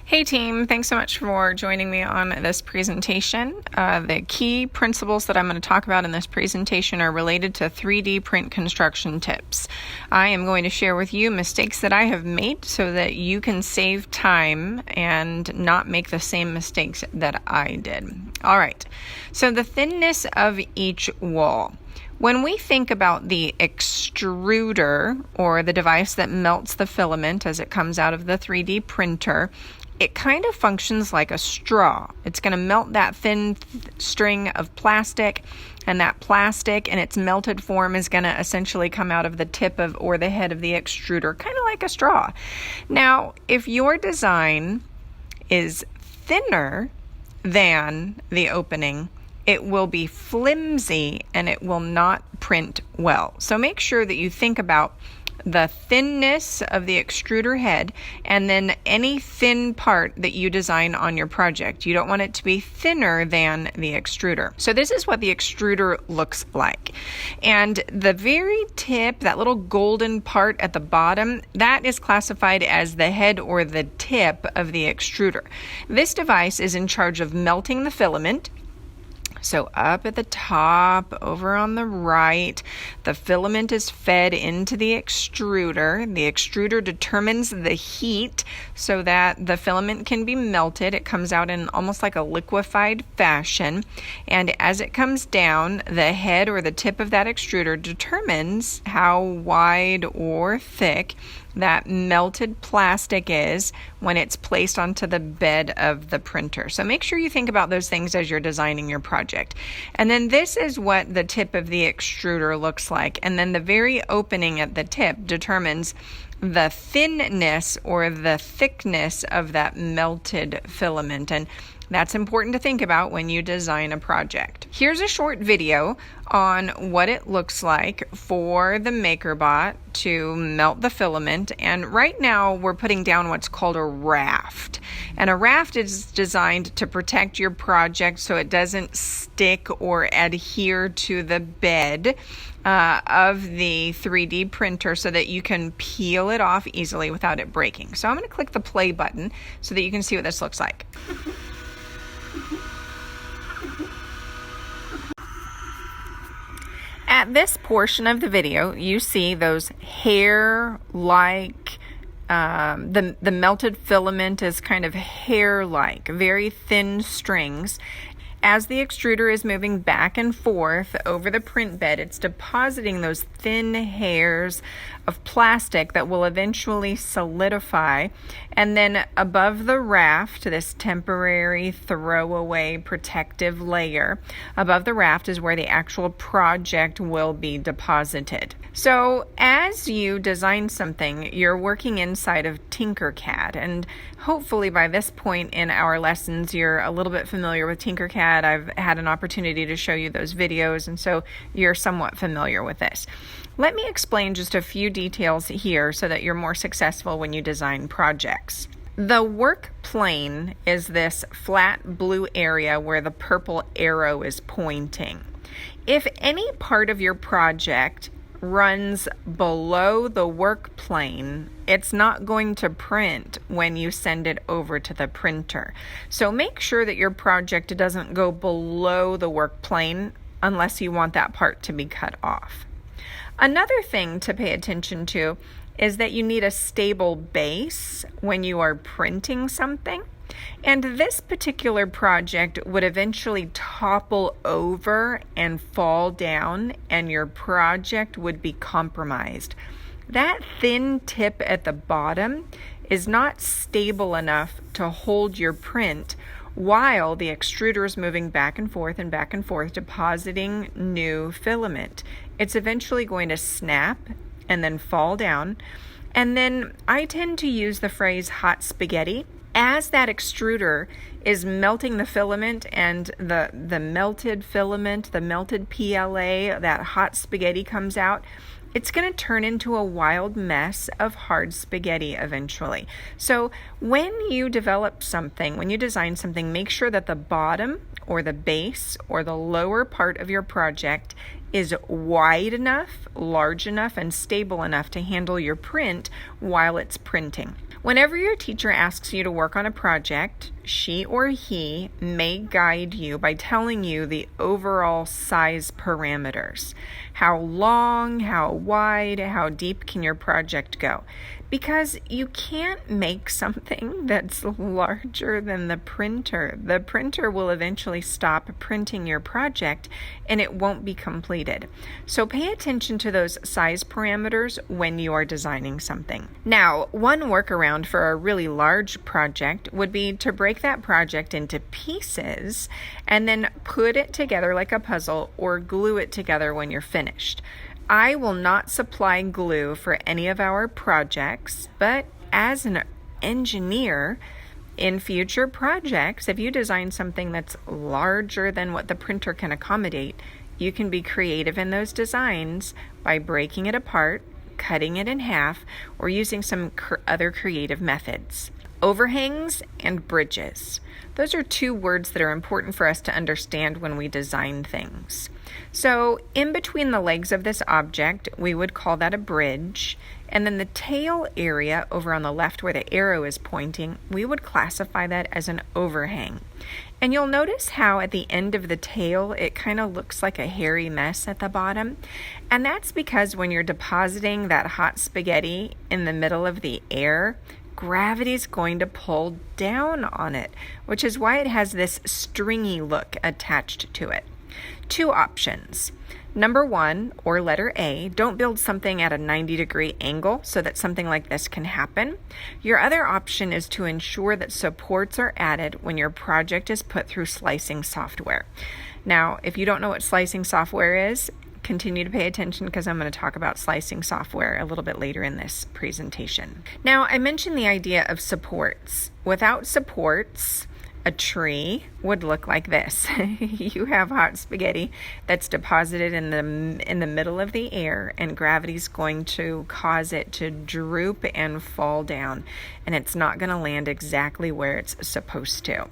Hey team, thanks so much for joining me on this presentation. The key principles that I'm going to talk about in this presentation are related to 3D print construction tips. I am going to share with you mistakes that I have made so that you can save time and not make the same mistakes that I did. All right, so the thinness of each wall. When we think about the extruder, or the device that melts the filament as it comes out of the 3D printer, it kind of functions like a straw. It's going to melt that thin string of plastic, and that plastic in its melted form is going to essentially come out of the tip of or the head of the extruder, kind of like a straw. Now, if your design is thinner than the opening, it will be flimsy and it will not print well. So make sure that you think about the thinness of the extruder head and then any thin part that you design on your project. You don't want it to be thinner than the extruder. So this is what the extruder looks like. And the very tip, that little golden part at the bottom, that is classified as the head or the tip of the extruder. This device is in charge of melting the filament. So up at the top, over on the right, the filament is fed into the extruder. The extruder determines the heat so that the filament can be melted. It comes out in almost like a liquefied fashion. And as it comes down, the head or the tip of that extruder determines how wide or thick that melted plastic is when it's placed onto the bed of the printer. So make sure you think about those things as you're designing your project. And then this is what the tip of the extruder looks like. And then the very opening at the tip determines the thinness or the thickness of that melted filament. And that's important to think about when you design a project. Here's a short video on what it looks like for the MakerBot to melt the filament. And right now we're putting down what's called a raft. And a raft is designed to protect your project so it doesn't stick or adhere to the bed of the 3D printer so that you can peel it off easily without it breaking. So I'm going to click the play button so that you can see what this looks like. At this portion of the video, you see those hair-like, the melted filament is kind of hair-like, very thin strings. As the extruder is moving back and forth over the print bed, it's depositing those thin hairs of plastic that will eventually solidify. And then above the raft, this temporary throwaway protective layer, above the raft is where the actual project will be deposited. So as you design something, you're working inside of Tinkercad, and hopefully by this point in our lessons, you're a little bit familiar with Tinkercad. I've had an opportunity to show you those videos, and so you're somewhat familiar with this. Let me explain just a few details here so that you're more successful when you design projects. The work plane is this flat blue area where the purple arrow is pointing. If any part of your project runs below the work plane, it's not going to print when you send it over to the printer. So make sure that your project doesn't go below the work plane unless you want that part to be cut off. Another thing to pay attention to is that you need a stable base when you are printing something. And this particular project would eventually topple over and fall down, and your project would be compromised. That thin tip at the bottom is not stable enough to hold your print while the extruder is moving back and forth, depositing new filament. It's eventually going to snap and then fall down. And then I tend to use the phrase hot spaghetti. As that extruder is melting the filament and the melted filament, the melted PLA, that hot spaghetti comes out, it's going to turn into a wild mess of hard spaghetti eventually. So when you develop something, when you design something, make sure that the bottom or the base or the lower part of your project is wide enough, large enough, and stable enough to handle your print while it's printing. Whenever your teacher asks you to work on a project, she or he may guide you by telling you the overall size parameters. How long, how wide, how deep can your project go? Because you can't make something that's larger than the printer. The printer will eventually stop printing your project and it won't be completed. So pay attention to those size parameters when you are designing something. Now, one workaround for a really large project would be to break that project into pieces and then put it together like a puzzle or glue it together when you're finished. I will not supply glue for any of our projects, but as an engineer, in future projects, if you design something that's larger than what the printer can accommodate, you can be creative in those designs by breaking it apart, cutting it in half, or using some other creative methods. Overhangs and bridges. Those are two words that are important for us to understand when we design things. So in between the legs of this object, we would call that a bridge. And then the tail area over on the left where the arrow is pointing, we would classify that as an overhang. And you'll notice how at the end of the tail, it kind of looks like a hairy mess at the bottom. And that's because when you're depositing that hot spaghetti in the middle of the air, gravity is going to pull down on it, which is why it has this stringy look attached to it. Two options. Number one, or letter A, don't build something at a 90-degree angle so that something like this can happen. Your other option is to ensure that supports are added when your project is put through slicing software. Now, if you don't know what slicing software is, continue to pay attention because I'm going to talk about slicing software a little bit later in this presentation. Now, I mentioned the idea of supports. Without supports, a tree would look like this. You have hot spaghetti that's deposited in the middle of the air, and gravity's going to cause it to droop and fall down, and it's not going to land exactly where it's supposed to.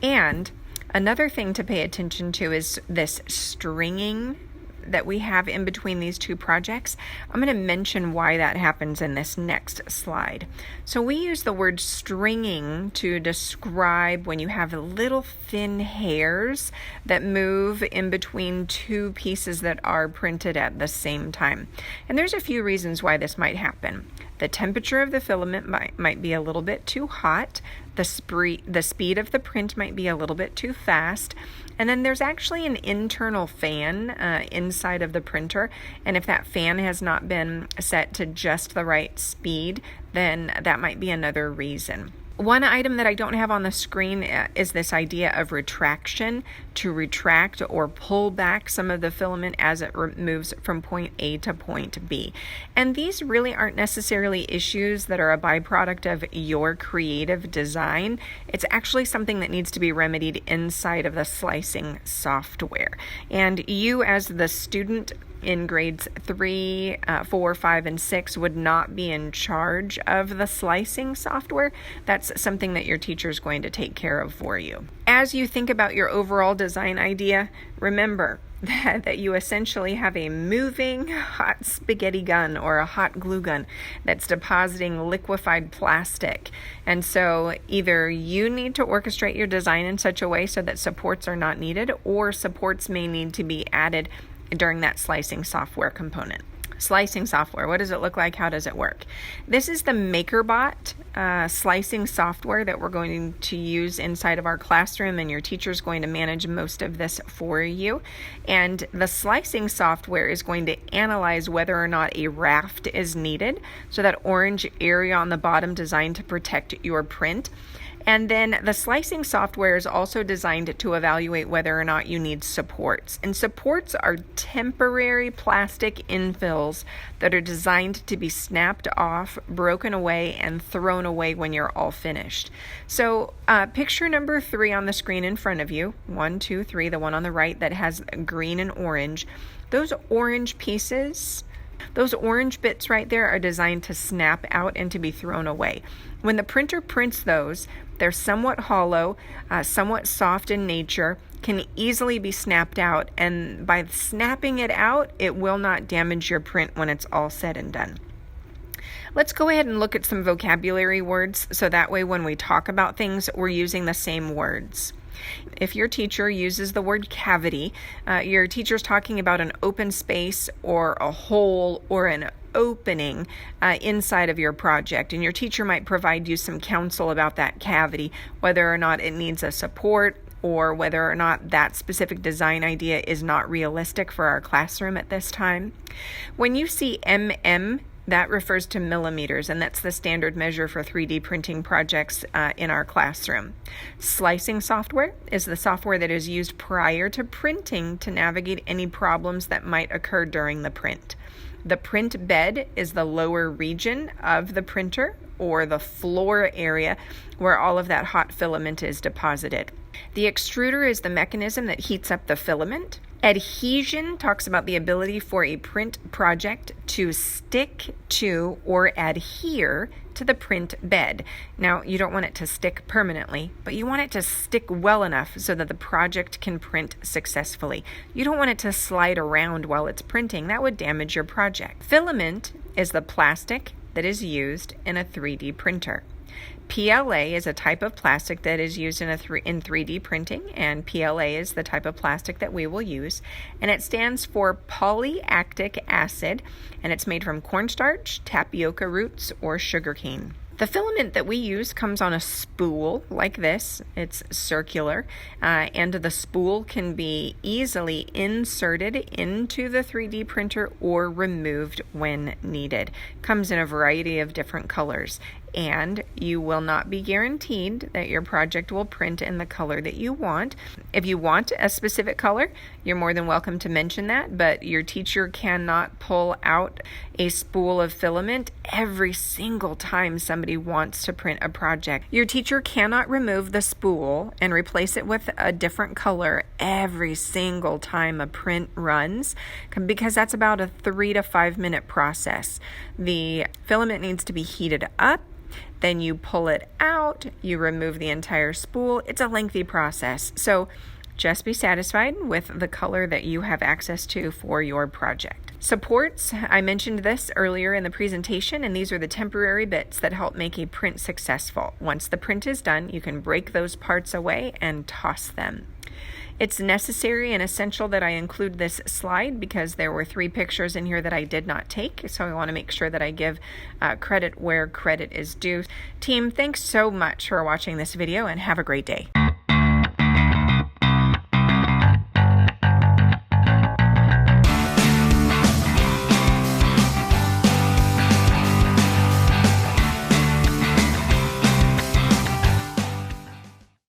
And another thing to pay attention to is this stringing that we have in between these two projects. I'm going to mention why that happens in this next slide. So we use the word stringing to describe when you have little thin hairs that move in between two pieces that are printed at the same time. And there's a few reasons why this might happen. The temperature of the filament might be a little bit too hot. The speed of the print might be a little bit too fast. And then there's actually an internal fan inside of the printer. And if that fan has not been set to just the right speed, then that might be another reason. One item that I don't have on the screen is this idea of retraction, to retract or pull back some of the filament as it moves from point A to point B. And these really aren't necessarily issues that are a byproduct of your creative design. It's actually something that needs to be remedied inside of the slicing software. And you as the student in grades 3, 4, 5, and 6 would not be in charge of the slicing software. That's something that your teacher is going to take care of for you. As you think about your overall design idea, remember that you essentially have a moving hot spaghetti gun or a hot glue gun that's depositing liquefied plastic. And so either you need to orchestrate your design in such a way so that supports are not needed, or supports may need to be added during that slicing software component. Slicing software, what does it look like? How does it work? This is the MakerBot slicing software that we're going to use inside of our classroom, and your teacher is going to manage most of this for you. And the slicing software is going to analyze whether or not a raft is needed, so that orange area on the bottom designed to protect your print. And then the slicing software is also designed to evaluate whether or not you need supports. And supports are temporary plastic infills that are designed to be snapped off, broken away, and thrown away when you're all finished. So picture number 3 on the screen in front of you, 1, 2, 3, the one on the right that has green and orange. Those orange pieces, those orange bits right there are designed to snap out and to be thrown away. When the printer prints those, they're somewhat hollow, somewhat soft in nature, can easily be snapped out, and by snapping it out, it will not damage your print when it's all said and done. Let's go ahead and look at some vocabulary words so that way when we talk about things, we're using the same words. If your teacher uses the word cavity, your teacher's talking about an open space or a hole or an opening inside of your project, and your teacher might provide you some counsel about that cavity, whether or not it needs a support or whether or not that specific design idea is not realistic for our classroom at this time. When you see mm, that refers to millimeters, and that's the standard measure for 3D printing projects in our classroom. Slicing software is the software that is used prior to printing to navigate any problems that might occur during the print. The print bed is the lower region of the printer or the floor area where all of that hot filament is deposited. The extruder is the mechanism that heats up the filament. Adhesion talks about the ability for a print project to stick to or adhere to the print bed. Now, you don't want it to stick permanently, but you want it to stick well enough so that the project can print successfully. You don't want it to slide around while it's printing. That would damage your project. Filament is the plastic that is used in a 3D printer. PLA is a type of plastic that is used in 3D printing, and PLA is the type of plastic that we will use, and it stands for polylactic acid, and it's made from cornstarch, tapioca roots, or sugarcane. The filament that we use comes on a spool like this. It's circular, and the spool can be easily inserted into the 3D printer or removed when needed. Comes in a variety of different colors, and you will not be guaranteed that your project will print in the color that you want. If you want a specific color, you're more than welcome to mention that, but your teacher cannot pull out a spool of filament every single time somebody wants to print a project. Your teacher cannot remove the spool and replace it with a different color every single time a print runs, because that's about a 3 to 5 minute process. The filament needs to be heated up. Then you pull it out, you remove the entire spool. It's a lengthy process. So just be satisfied with the color that you have access to for your project. Supports, I mentioned this earlier in the presentation, and these are the temporary bits that help make a print successful. Once the print is done, you can break those parts away and toss them. It's necessary and essential that I include this slide because there were 3 pictures in here that I did not take, so I want to make sure that I give credit where credit is due. Team, thanks so much for watching this video and have a great day.